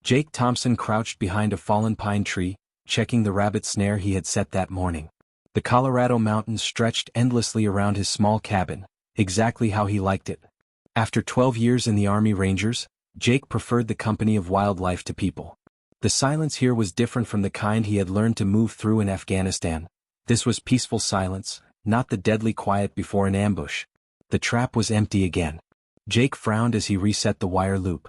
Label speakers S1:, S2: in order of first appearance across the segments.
S1: Jake Thompson crouched behind a fallen pine tree, checking the rabbit snare he had set that morning. The Colorado mountains stretched endlessly around his small cabin, exactly how he liked it. After 12 years in the Army Rangers, Jake preferred the company of wildlife to people. The silence here was different from the kind he had learned to move through in Afghanistan. This was peaceful silence, not the deadly quiet before an ambush. The trap was empty again. Jake frowned as he reset the wire loop.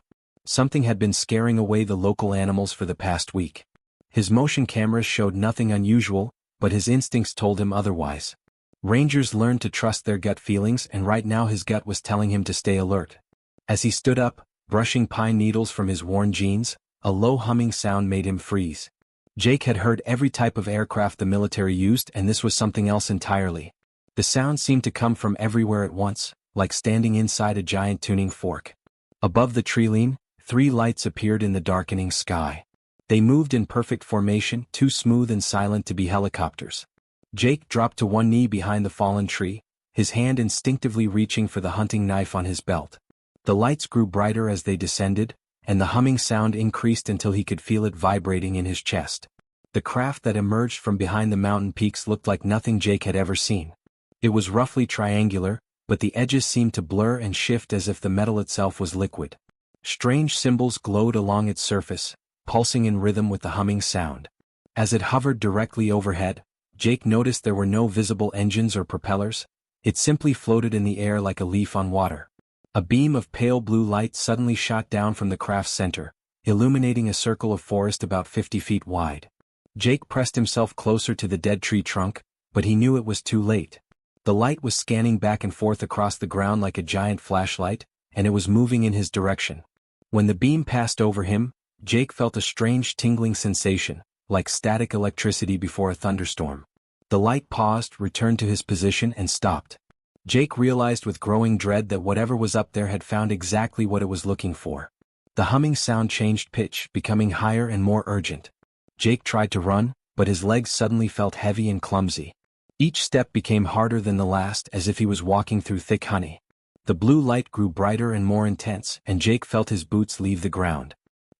S1: Something had been scaring away the local animals for the past week. His motion cameras showed nothing unusual, but his instincts told him otherwise. Rangers learned to trust their gut feelings, and right now his gut was telling him to stay alert. As he stood up, brushing pine needles from his worn jeans, a low humming sound made him freeze. Jake had heard every type of aircraft the military used, and this was something else entirely. The sound seemed to come from everywhere at once, like standing inside a giant tuning fork. Above the treeline, 3 lights appeared in the darkening sky. They moved in perfect formation, too smooth and silent to be helicopters. Jake dropped to one knee behind the fallen tree, his hand instinctively reaching for the hunting knife on his belt. The lights grew brighter as they descended, and the humming sound increased until he could feel it vibrating in his chest. The craft that emerged from behind the mountain peaks looked like nothing Jake had ever seen. It was roughly triangular, but the edges seemed to blur and shift as if the metal itself was liquid. Strange symbols glowed along its surface, pulsing in rhythm with the humming sound. As it hovered directly overhead, Jake noticed there were no visible engines or propellers. It simply floated in the air like a leaf on water. A beam of pale blue light suddenly shot down from the craft's center, illuminating a circle of forest about 50 feet wide. Jake pressed himself closer to the dead tree trunk, but he knew it was too late. The light was scanning back and forth across the ground like a giant flashlight, and it was moving in his direction. When the beam passed over him, Jake felt a strange tingling sensation, like static electricity before a thunderstorm. The light paused, returned to his position, and stopped. Jake realized with growing dread that whatever was up there had found exactly what it was looking for. The humming sound changed pitch, becoming higher and more urgent. Jake tried to run, but his legs suddenly felt heavy and clumsy. Each step became harder than the last, as if he was walking through thick honey. The blue light grew brighter and more intense, and Jake felt his boots leave the ground.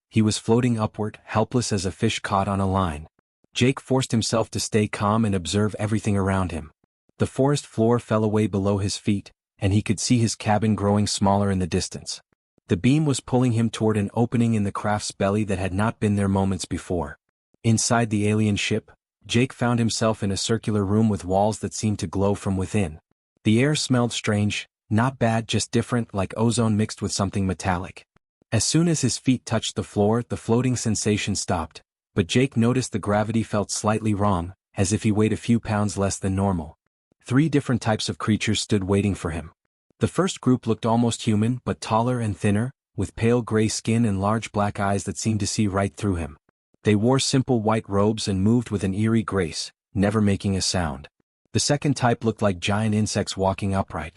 S1: He was floating upward, helpless as a fish caught on a line. Jake forced himself to stay calm and observe everything around him. The forest floor fell away below his feet, and he could see his cabin growing smaller in the distance. The beam was pulling him toward an opening in the craft's belly that had not been there moments before. Inside the alien ship, Jake found himself in a circular room with walls that seemed to glow from within. The air smelled strange, not bad, just different, like ozone mixed with something metallic. As soon as his feet touched the floor, the floating sensation stopped, but Jake noticed the gravity felt slightly wrong, as if he weighed a few pounds less than normal. 3 different types of creatures stood waiting for him. The first group looked almost human, but taller and thinner, with pale gray skin and large black eyes that seemed to see right through him. They wore simple white robes and moved with an eerie grace, never making a sound. The second type looked like giant insects walking upright.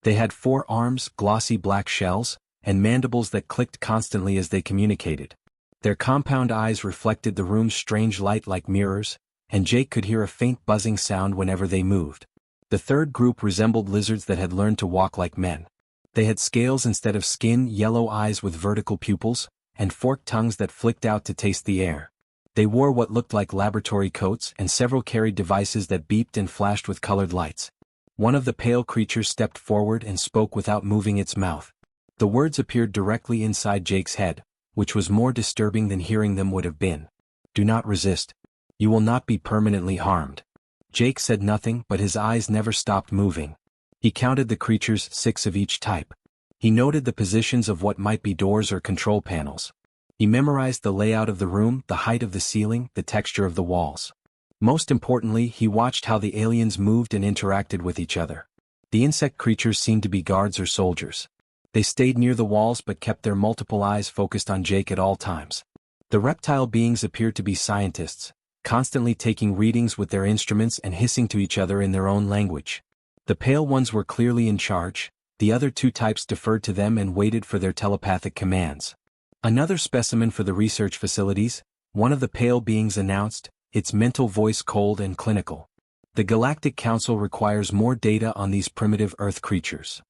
S1: They had 4 arms, glossy black shells, and mandibles that clicked constantly as they communicated. Their compound eyes reflected the room's strange light like mirrors, and Jake could hear a faint buzzing sound whenever they moved. The third group resembled lizards that had learned to walk like men. They had scales instead of skin, yellow eyes with vertical pupils, and forked tongues that flicked out to taste the air. They wore what looked like laboratory coats, and several carried devices that beeped and flashed with colored lights. One of the pale creatures stepped forward and spoke without moving its mouth. The words appeared directly inside Jake's head, which was more disturbing than hearing them would have been. "Do not resist. You will not be permanently harmed." Jake said nothing, but his eyes never stopped moving. He counted the creatures, 6 of each type. He noted the positions of what might be doors or control panels. He memorized the layout of the room, the height of the ceiling, the texture of the walls. Most importantly, he watched how the aliens moved and interacted with each other. The insect creatures seemed to be guards or soldiers. They stayed near the walls but kept their multiple eyes focused on Jake at all times. The reptile beings appeared to be scientists, constantly taking readings with their instruments and hissing to each other in their own language. The pale ones were clearly in charge, the other 2 types deferred to them and waited for their telepathic commands. Another specimen for the research facilities, one of the pale beings announced, its mental voice cold and clinical. "The Galactic Council requires more data on these primitive Earth creatures."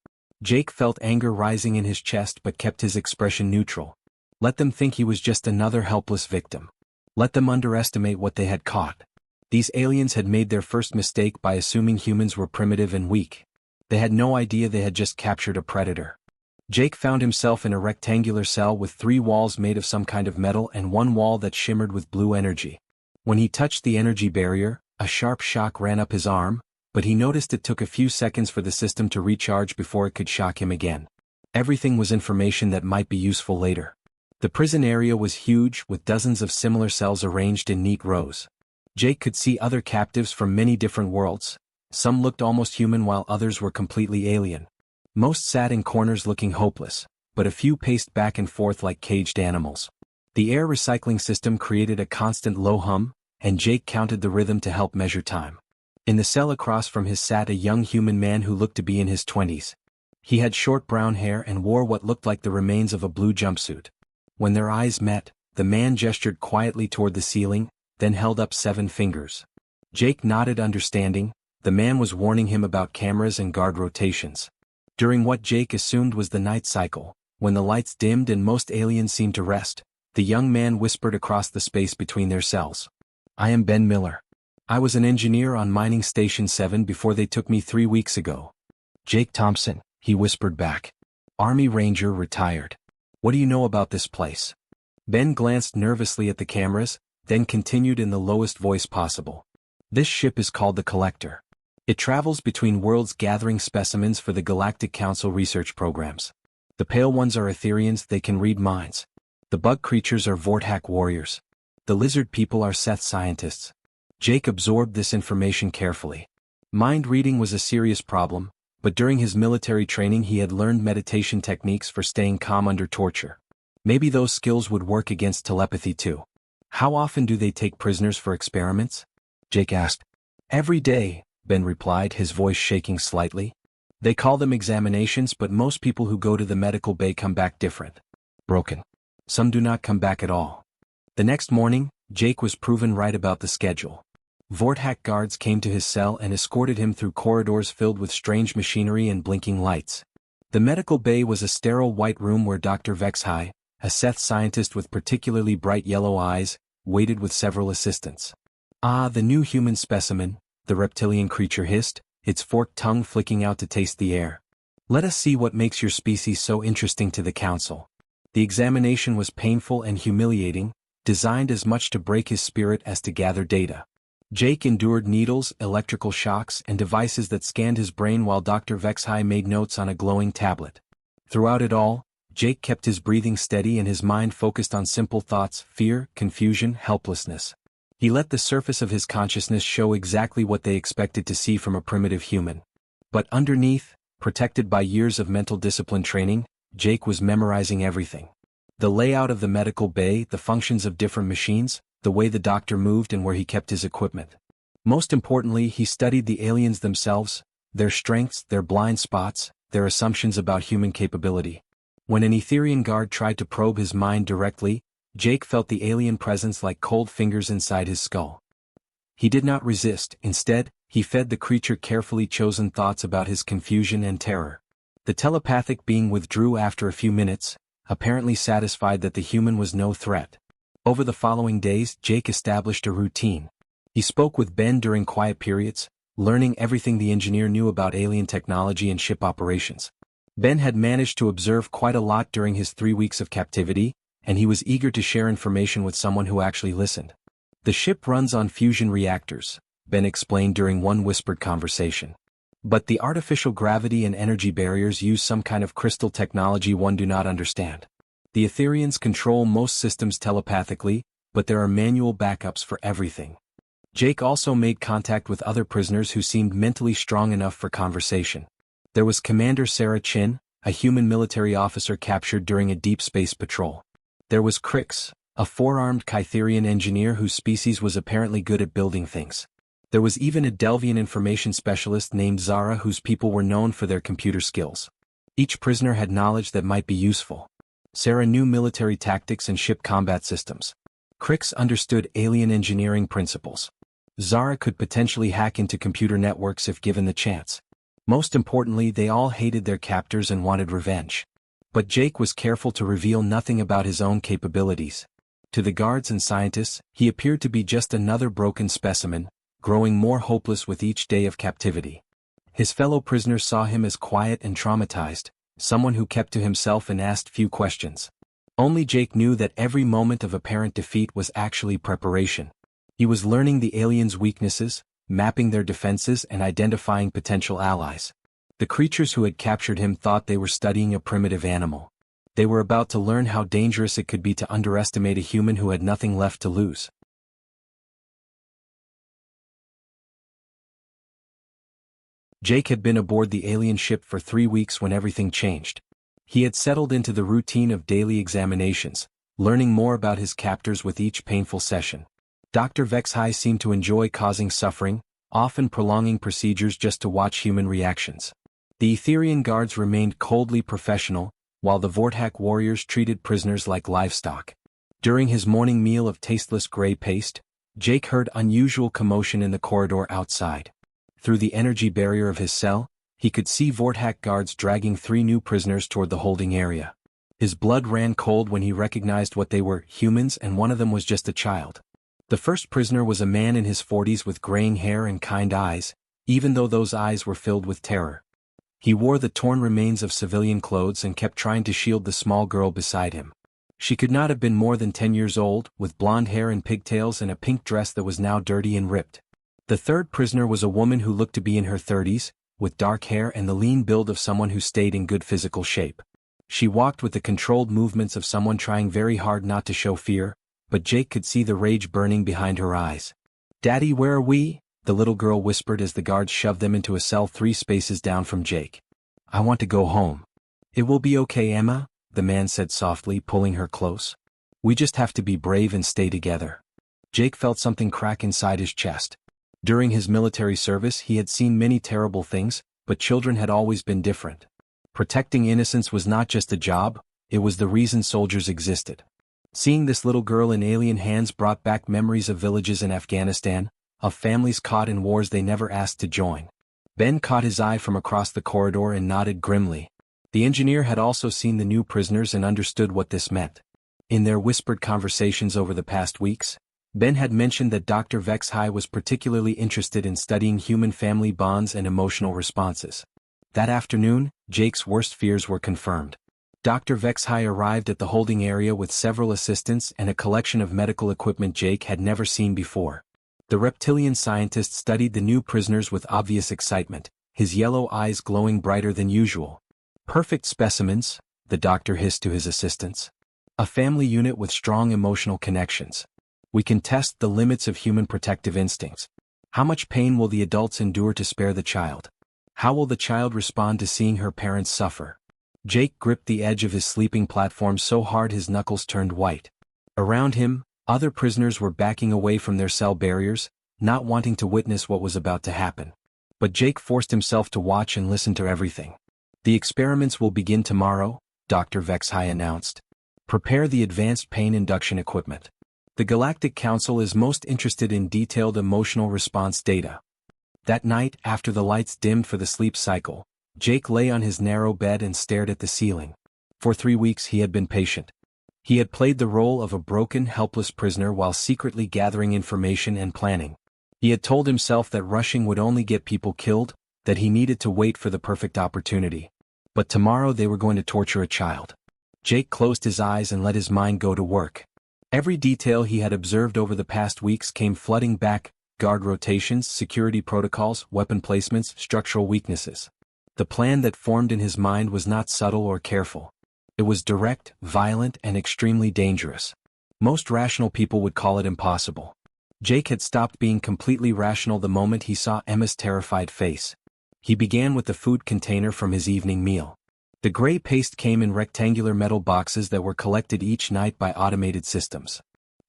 S1: Jake felt anger rising in his chest but kept his expression neutral. Let them think he was just another helpless victim. Let them underestimate what they had caught. These aliens had made their first mistake by assuming humans were primitive and weak. They had no idea they had just captured a predator. Jake found himself in a rectangular cell with 3 walls made of some kind of metal and 1 wall that shimmered with blue energy. When he touched the energy barrier, a sharp shock ran up his arm, but he noticed it took a few seconds for the system to recharge before it could shock him again. Everything was information that might be useful later. The prison area was huge, with dozens of similar cells arranged in neat rows. Jake could see other captives from many different worlds. Some looked almost human while others were completely alien. Most sat in corners looking hopeless, but a few paced back and forth like caged animals. The air recycling system created a constant low hum, and Jake counted the rhythm to help measure time. In the cell across from his sat a young human man who looked to be in his 20s. He had short brown hair and wore what looked like the remains of a blue jumpsuit. When their eyes met, the man gestured quietly toward the ceiling, then held up 7 fingers. Jake nodded understanding. The man was warning him about cameras and guard rotations. During what Jake assumed was the night cycle, when the lights dimmed and most aliens seemed to rest, the young man whispered across the space between their cells. "I am Ben Miller. I was an engineer on Mining Station 7 before they took me 3 weeks ago." "Jake Thompson," he whispered back. "Army Ranger, retired. What do you know about this place?" Ben glanced nervously at the cameras, then continued in the lowest voice possible. "This ship is called the Collector. It travels between worlds gathering specimens for the Galactic Council research programs. The pale ones are Etherians, they can read minds. The bug creatures are Vortak warriors. The lizard people are Seth scientists." Jake absorbed this information carefully. Mind reading was a serious problem, but during his military training he had learned meditation techniques for staying calm under torture. Maybe those skills would work against telepathy too. "How often do they take prisoners for experiments?" Jake asked. "Every day," Ben replied, his voice shaking slightly. "They call them examinations, but most people who go to the medical bay come back different. Broken. Some do not come back at all." The next morning, Jake was proven right about the schedule. Vortak guards came to his cell and escorted him through corridors filled with strange machinery and blinking lights. The medical bay was a sterile white room where Dr. Vexhai, a Seth scientist with particularly bright yellow eyes, waited with several assistants. "Ah, the new human specimen," the reptilian creature hissed, its forked tongue flicking out to taste the air. "Let us see what makes your species so interesting to the Council." The examination was painful and humiliating, designed as much to break his spirit as to gather data. Jake endured needles, electrical shocks, and devices that scanned his brain while Dr. Vexhai made notes on a glowing tablet. Throughout it all, Jake kept his breathing steady and his mind focused on simple thoughts: fear, confusion, helplessness. He let the surface of his consciousness show exactly what they expected to see from a primitive human. But underneath, protected by years of mental discipline training, Jake was memorizing everything. The layout of the medical bay, the functions of different machines, the way the doctor moved and where he kept his equipment. Most importantly, he studied the aliens themselves, their strengths, their blind spots, their assumptions about human capability. When an Etherian guard tried to probe his mind directly, Jake felt the alien presence like cold fingers inside his skull. He did not resist. Instead, he fed the creature carefully chosen thoughts about his confusion and terror. The telepathic being withdrew after a few minutes, apparently satisfied that the human was no threat. Over the following days, Jake established a routine. He spoke with Ben during quiet periods, learning everything the engineer knew about alien technology and ship operations. Ben had managed to observe quite a lot during his 3 weeks of captivity, and he was eager to share information with someone who actually listened. "The ship runs on fusion reactors," Ben explained during one whispered conversation. "But the artificial gravity and energy barriers use some kind of crystal technology one do not understand. The Etherians control most systems telepathically, but there are manual backups for everything." Jake also made contact with other prisoners who seemed mentally strong enough for conversation. There was Commander Sarah Chin, a human military officer captured during a deep space patrol. There was Crix, a 4-armed Kytherian engineer whose species was apparently good at building things. There was even a Delvian information specialist named Zara whose people were known for their computer skills. Each prisoner had knowledge that might be useful. Sarah knew military tactics and ship combat systems. Crix understood alien engineering principles. Zara could potentially hack into computer networks if given the chance. Most importantly, they all hated their captors and wanted revenge. But Jake was careful to reveal nothing about his own capabilities. To the guards and scientists, he appeared to be just another broken specimen, growing more hopeless with each day of captivity. His fellow prisoners saw him as quiet and traumatized, someone who kept to himself and asked few questions. Only Jake knew that every moment of apparent defeat was actually preparation. He was learning the aliens' weaknesses, mapping their defenses and identifying potential allies. The creatures who had captured him thought they were studying a primitive animal. They were about to learn how dangerous it could be to underestimate a human who had nothing left to lose. Jake had been aboard the alien ship for 3 weeks when everything changed. He had settled into the routine of daily examinations, learning more about his captors with each painful session. Dr. Vexhai seemed to enjoy causing suffering, often prolonging procedures just to watch human reactions. The Etherian guards remained coldly professional, while the Vorthak warriors treated prisoners like livestock. During his morning meal of tasteless gray paste, Jake heard unusual commotion in the corridor outside. Through the energy barrier of his cell, he could see Vorthak guards dragging 3 new prisoners toward the holding area. His blood ran cold when he recognized what they were, humans, and one of them was just a child. The first prisoner was a man in his 40s with graying hair and kind eyes, even though those eyes were filled with terror. He wore the torn remains of civilian clothes and kept trying to shield the small girl beside him. She could not have been more than 10 years old, with blonde hair and pigtails and a pink dress that was now dirty and ripped. The third prisoner was a woman who looked to be in her 30s, with dark hair and the lean build of someone who stayed in good physical shape. She walked with the controlled movements of someone trying very hard not to show fear, but Jake could see the rage burning behind her eyes. "Daddy, where are we?" the little girl whispered as the guards shoved them into a cell 3 spaces down from Jake. "I want to go home." "It will be okay, Emma," the man said softly, pulling her close. "We just have to be brave and stay together." Jake felt something crack inside his chest. During his military service he had seen many terrible things, but children had always been different. Protecting innocence was not just a job, it was the reason soldiers existed. Seeing this little girl in alien hands brought back memories of villages in Afghanistan, of families caught in wars they never asked to join. Ben caught his eye from across the corridor and nodded grimly. The engineer had also seen the new prisoners and understood what this meant. In their whispered conversations over the past weeks, Ben had mentioned that Dr. Vexhai was particularly interested in studying human family bonds and emotional responses. That afternoon, Jake's worst fears were confirmed. Dr. Vexhai arrived at the holding area with several assistants and a collection of medical equipment Jake had never seen before. The reptilian scientist studied the new prisoners with obvious excitement, his yellow eyes glowing brighter than usual. "Perfect specimens," the doctor hissed to his assistants. "A family unit with strong emotional connections. We can test the limits of human protective instincts. How much pain will the adults endure to spare the child? How will the child respond to seeing her parents suffer?" Jake gripped the edge of his sleeping platform so hard his knuckles turned white. Around him, other prisoners were backing away from their cell barriers, not wanting to witness what was about to happen. But Jake forced himself to watch and listen to everything. "The experiments will begin tomorrow," Dr. Vexhai announced. "Prepare the advanced pain induction equipment. The Galactic Council is most interested in detailed emotional response data." That night, after the lights dimmed for the sleep cycle, Jake lay on his narrow bed and stared at the ceiling. For 3 weeks he had been patient. He had played the role of a broken, helpless prisoner while secretly gathering information and planning. He had told himself that rushing would only get people killed, that he needed to wait for the perfect opportunity. But tomorrow they were going to torture a child. Jake closed his eyes and let his mind go to work. Every detail he had observed over the past weeks came flooding back: guard rotations, security protocols, weapon placements, structural weaknesses. The plan that formed in his mind was not subtle or careful. It was direct, violent, and extremely dangerous. Most rational people would call it impossible. Jake had stopped being completely rational the moment he saw Emma's terrified face. He began with the food container from his evening meal. The gray paste came in rectangular metal boxes that were collected each night by automated systems.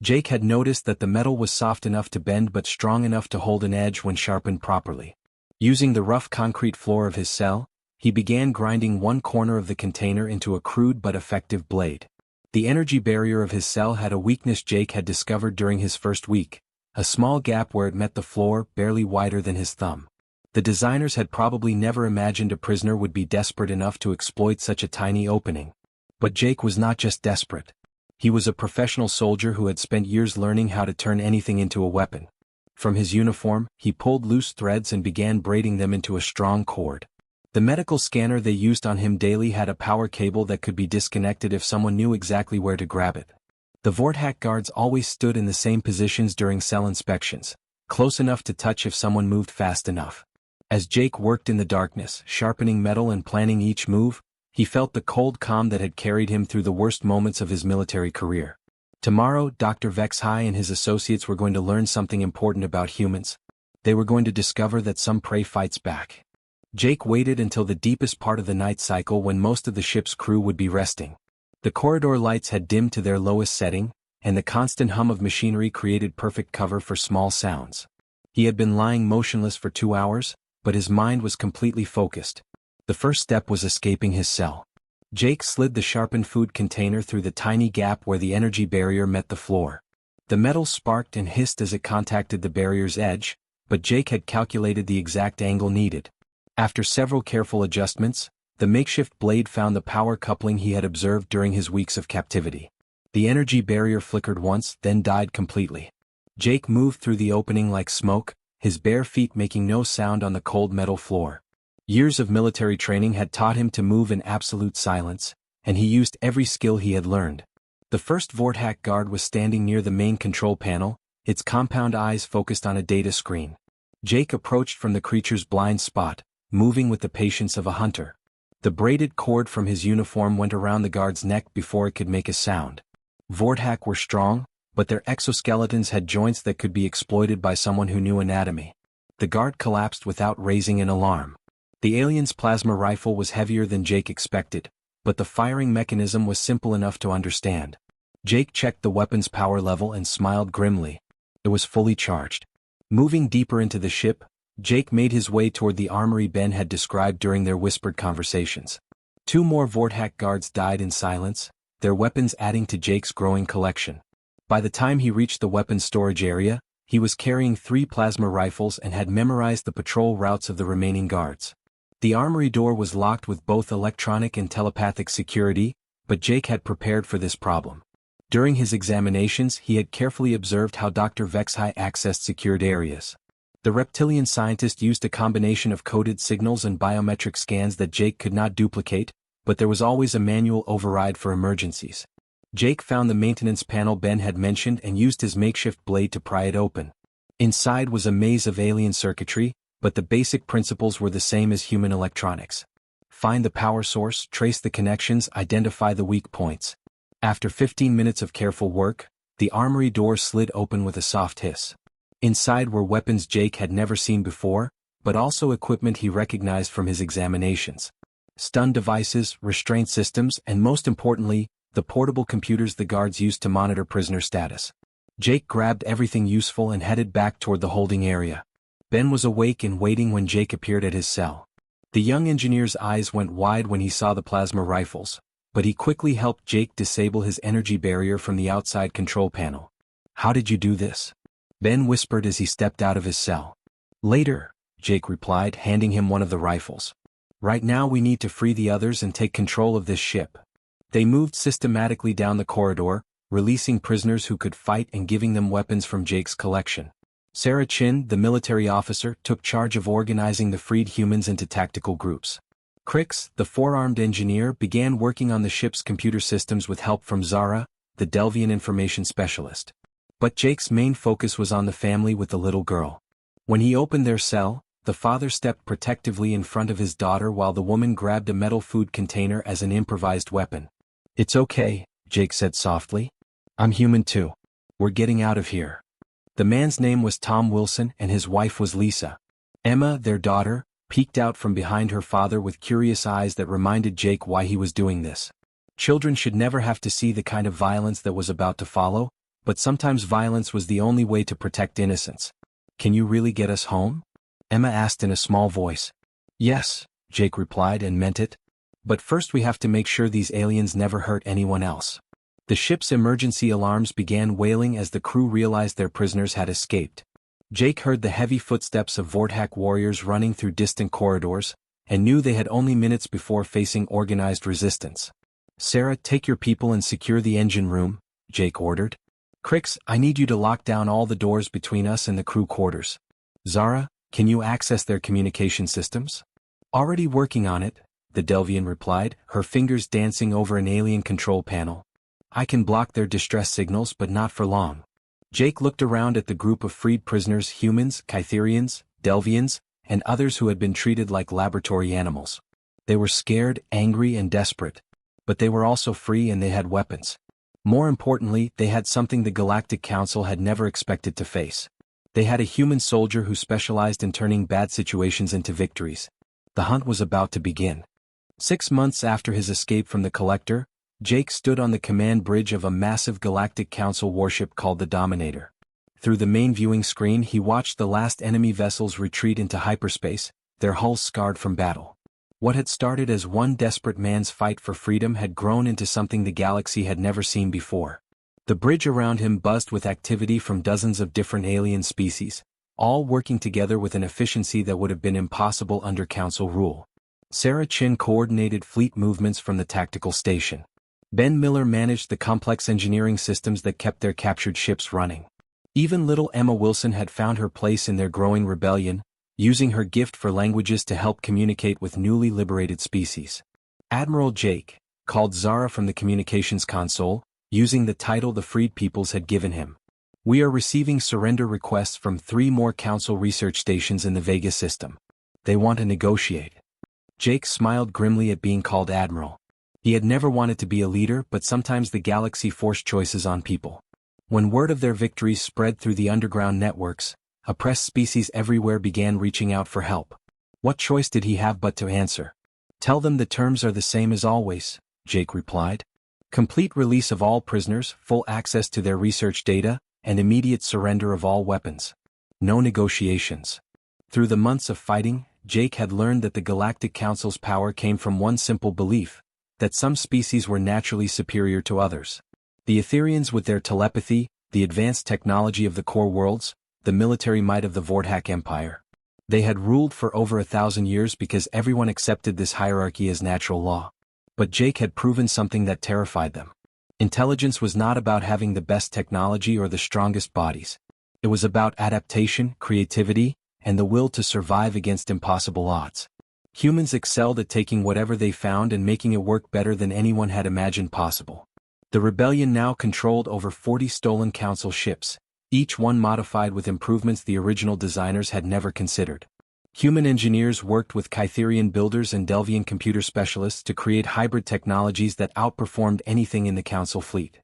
S1: Jake had noticed that the metal was soft enough to bend but strong enough to hold an edge when sharpened properly. Using the rough concrete floor of his cell, he began grinding one corner of the container into a crude but effective blade. The energy barrier of his cell had a weakness Jake had discovered during his first week, a small gap where it met the floor, barely wider than his thumb. The designers had probably never imagined a prisoner would be desperate enough to exploit such a tiny opening. But Jake was not just desperate. He was a professional soldier who had spent years learning how to turn anything into a weapon. From his uniform, he pulled loose threads and began braiding them into a strong cord. The medical scanner they used on him daily had a power cable that could be disconnected if someone knew exactly where to grab it. The Vortak guards always stood in the same positions during cell inspections, close enough to touch if someone moved fast enough. As Jake worked in the darkness, sharpening metal and planning each move, he felt the cold calm that had carried him through the worst moments of his military career. Tomorrow, Dr. Vexhai and his associates were going to learn something important about humans. They were going to discover that some prey fights back. Jake waited until the deepest part of the night cycle when most of the ship's crew would be resting. The corridor lights had dimmed to their lowest setting, and the constant hum of machinery created perfect cover for small sounds. He had been lying motionless for 2 hours, but his mind was completely focused. The first step was escaping his cell. Jake slid the sharpened food container through the tiny gap where the energy barrier met the floor. The metal sparked and hissed as it contacted the barrier's edge, but Jake had calculated the exact angle needed. After several careful adjustments, the makeshift blade found the power coupling he had observed during his weeks of captivity. The energy barrier flickered once, then died completely. Jake moved through the opening like smoke, his bare feet making no sound on the cold metal floor. Years of military training had taught him to move in absolute silence, and he used every skill he had learned. The first Vortak guard was standing near the main control panel, its compound eyes focused on a data screen. Jake approached from the creature's blind spot, moving with the patience of a hunter. The braided cord from his uniform went around the guard's neck before it could make a sound. Vortak were strong, but their exoskeletons had joints that could be exploited by someone who knew anatomy. The guard collapsed without raising an alarm. The alien's plasma rifle was heavier than Jake expected, but the firing mechanism was simple enough to understand. Jake checked the weapon's power level and smiled grimly. It was fully charged. Moving deeper into the ship, Jake made his way toward the armory Ben had described during their whispered conversations. 2 more Vortak guards died in silence, their weapons adding to Jake's growing collection. By the time he reached the weapons storage area, he was carrying 3 plasma rifles and had memorized the patrol routes of the remaining guards. The armory door was locked with both electronic and telepathic security, but Jake had prepared for this problem. During his examinations, he had carefully observed how Dr. Vexhai accessed secured areas. The reptilian scientist used a combination of coded signals and biometric scans that Jake could not duplicate, but there was always a manual override for emergencies. Jake found the maintenance panel Ben had mentioned and used his makeshift blade to pry it open. Inside was a maze of alien circuitry, but the basic principles were the same as human electronics. Find the power source, trace the connections, identify the weak points. After 15 minutes of careful work, the armory door slid open with a soft hiss. Inside were weapons Jake had never seen before, but also equipment he recognized from his examinations. Stun devices, restraint systems, and most importantly, the portable computers the guards used to monitor prisoner status. Jake grabbed everything useful and headed back toward the holding area. Ben was awake and waiting when Jake appeared at his cell. The young engineer's eyes went wide when he saw the plasma rifles, but he quickly helped Jake disable his energy barrier from the outside control panel. "How did you do this?" Ben whispered as he stepped out of his cell. "Later," Jake replied, handing him one of the rifles. "Right now we need to free the others and take control of this ship." They moved systematically down the corridor, releasing prisoners who could fight and giving them weapons from Jake's collection. Sarah Chin, the military officer, took charge of organizing the freed humans into tactical groups. Crix, the 4-armed engineer, began working on the ship's computer systems with help from Zara, the Delvian information specialist. But Jake's main focus was on the family with the little girl. When he opened their cell, the father stepped protectively in front of his daughter while the woman grabbed a metal food container as an improvised weapon. "It's okay," Jake said softly. "I'm human too. We're getting out of here." The man's name was Tom Wilson and his wife was Lisa. Emma, their daughter, peeked out from behind her father with curious eyes that reminded Jake why he was doing this. Children should never have to see the kind of violence that was about to follow, but sometimes violence was the only way to protect innocence. "Can you really get us home?" Emma asked in a small voice. "Yes," Jake replied and meant it. "But first we have to make sure these aliens never hurt anyone else." The ship's emergency alarms began wailing as the crew realized their prisoners had escaped. Jake heard the heavy footsteps of Vortak warriors running through distant corridors, and knew they had only minutes before facing organized resistance. Sarah, take your people and secure the engine room, Jake ordered. Crix, I need you to lock down all the doors between us and the crew quarters. Zara, can you access their communication systems? Already working on it, the Delvian replied, her fingers dancing over an alien control panel. I can block their distress signals, but not for long. Jake looked around at the group of freed prisoners, humans, Kytherians, Delvians, and others who had been treated like laboratory animals. They were scared, angry, and desperate. But they were also free and they had weapons. More importantly, they had something the Galactic Council had never expected to face. They had a human soldier who specialized in turning bad situations into victories. The hunt was about to begin. 6 months after his escape from the Collector, Jake stood on the command bridge of a massive Galactic Council warship called the Dominator. Through the main viewing screen he watched the last enemy vessels retreat into hyperspace, their hulls scarred from battle. What had started as one desperate man's fight for freedom had grown into something the galaxy had never seen before. The bridge around him buzzed with activity from dozens of different alien species, all working together with an efficiency that would have been impossible under Council rule. Sarah Chin coordinated fleet movements from the tactical station. Ben Miller managed the complex engineering systems that kept their captured ships running. Even little Emma Wilson had found her place in their growing rebellion, using her gift for languages to help communicate with newly liberated species. Admiral Jake called Zara from the communications console, using the title the freed peoples had given him. We are receiving surrender requests from 3 more Council research stations in the Vega system. They want to negotiate. Jake smiled grimly at being called Admiral. He had never wanted to be a leader, but sometimes the galaxy forced choices on people. When word of their victories spread through the underground networks, oppressed species everywhere began reaching out for help. What choice did he have but to answer? Tell them the terms are the same as always, Jake replied. Complete release of all prisoners, full access to their research data, and immediate surrender of all weapons. No negotiations. Through the months of fighting, Jake had learned that the Galactic Council's power came from one simple belief, that some species were naturally superior to others. The Etherians with their telepathy, the advanced technology of the core worlds, the military might of the Vordak Empire. They had ruled for over 1,000 years because everyone accepted this hierarchy as natural law. But Jake had proven something that terrified them. Intelligence was not about having the best technology or the strongest bodies. It was about adaptation, creativity, and the will to survive against impossible odds. Humans excelled at taking whatever they found and making it work better than anyone had imagined possible. The rebellion now controlled over 40 stolen Council ships, each one modified with improvements the original designers had never considered. Human engineers worked with Kytherian builders and Delvian computer specialists to create hybrid technologies that outperformed anything in the Council fleet.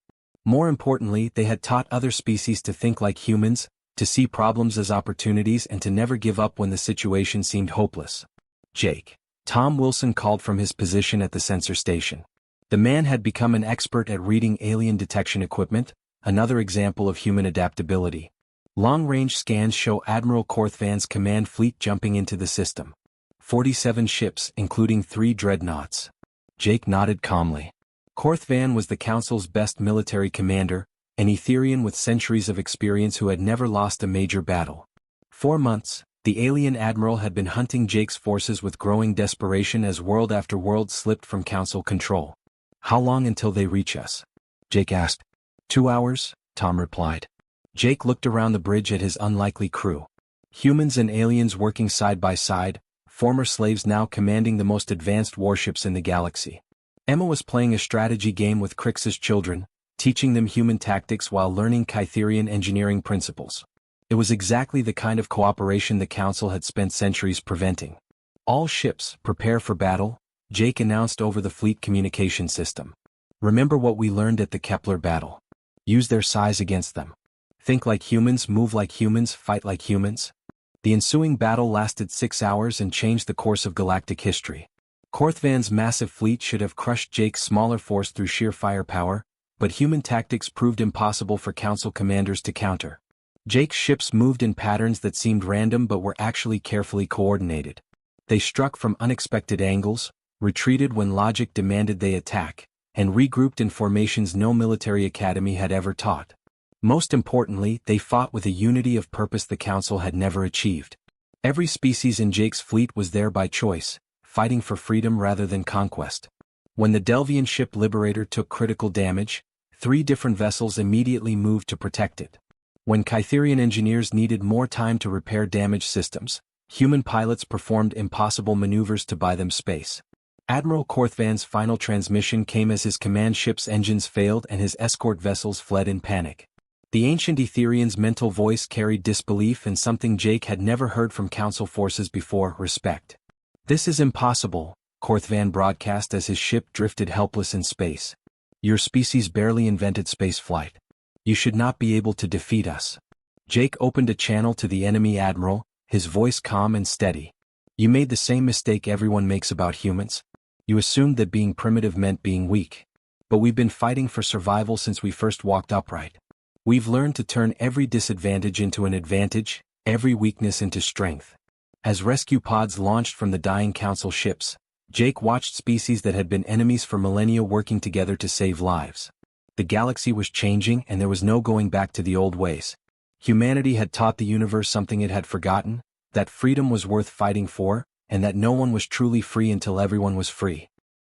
S1: More importantly, they had taught other species to think like humans, to see problems as opportunities and to never give up when the situation seemed hopeless. Jake. Tom Wilson called from his position at the sensor station. The man had become an expert at reading alien detection equipment, another example of human adaptability. Long-range scans show Admiral Korthvan's command fleet jumping into the system. 47 ships, including 3 dreadnoughts. Jake nodded calmly. Korthvan was the Council's best military commander, an Etherian with centuries of experience who had never lost a major battle. 4 months, the alien admiral had been hunting Jake's forces with growing desperation as world after world slipped from Council control. How long until they reach us? Jake asked. 2 hours, Tom replied. Jake looked around the bridge at his unlikely crew. Humans and aliens working side by side, former slaves now commanding the most advanced warships in the galaxy. Emma was playing a strategy game with Crix's children, teaching them human tactics while learning Kytherian engineering principles. It was exactly the kind of cooperation the Council had spent centuries preventing. All ships, prepare for battle, Jake announced over the fleet communication system. Remember what we learned at the Kepler battle. Use their size against them. Think like humans, move like humans, fight like humans. The ensuing battle lasted 6 hours and changed the course of galactic history. Korthvan's massive fleet should have crushed Jake's smaller force through sheer firepower, but human tactics proved impossible for Council commanders to counter. Jake's ships moved in patterns that seemed random but were actually carefully coordinated. They struck from unexpected angles, retreated when logic demanded they attack, and regrouped in formations no military academy had ever taught. Most importantly, they fought with a unity of purpose the Council had never achieved. Every species in Jake's fleet was there by choice, fighting for freedom rather than conquest. When the Delvian ship Liberator took critical damage, 3 different vessels immediately moved to protect it. When Kytherian engineers needed more time to repair damaged systems, human pilots performed impossible maneuvers to buy them space. Admiral Korthvan's final transmission came as his command ship's engines failed and his escort vessels fled in panic. The ancient Etherian's mental voice carried disbelief and something Jake had never heard from Council forces before: respect. "This is impossible," Korthvan broadcast as his ship drifted helpless in space. "Your species barely invented spaceflight. You should not be able to defeat us." Jake opened a channel to the enemy admiral, his voice calm and steady. "You made the same mistake everyone makes about humans. You assumed that being primitive meant being weak. But we've been fighting for survival since we first walked upright. We've learned to turn every disadvantage into an advantage, every weakness into strength." As rescue pods launched from the dying Council ships, Jake watched species that had been enemies for millennia working together to save lives. The galaxy was changing and there was no going back to the old ways. Humanity had taught the universe something it had forgotten: that freedom was worth fighting for, and that no one was truly free until everyone was free.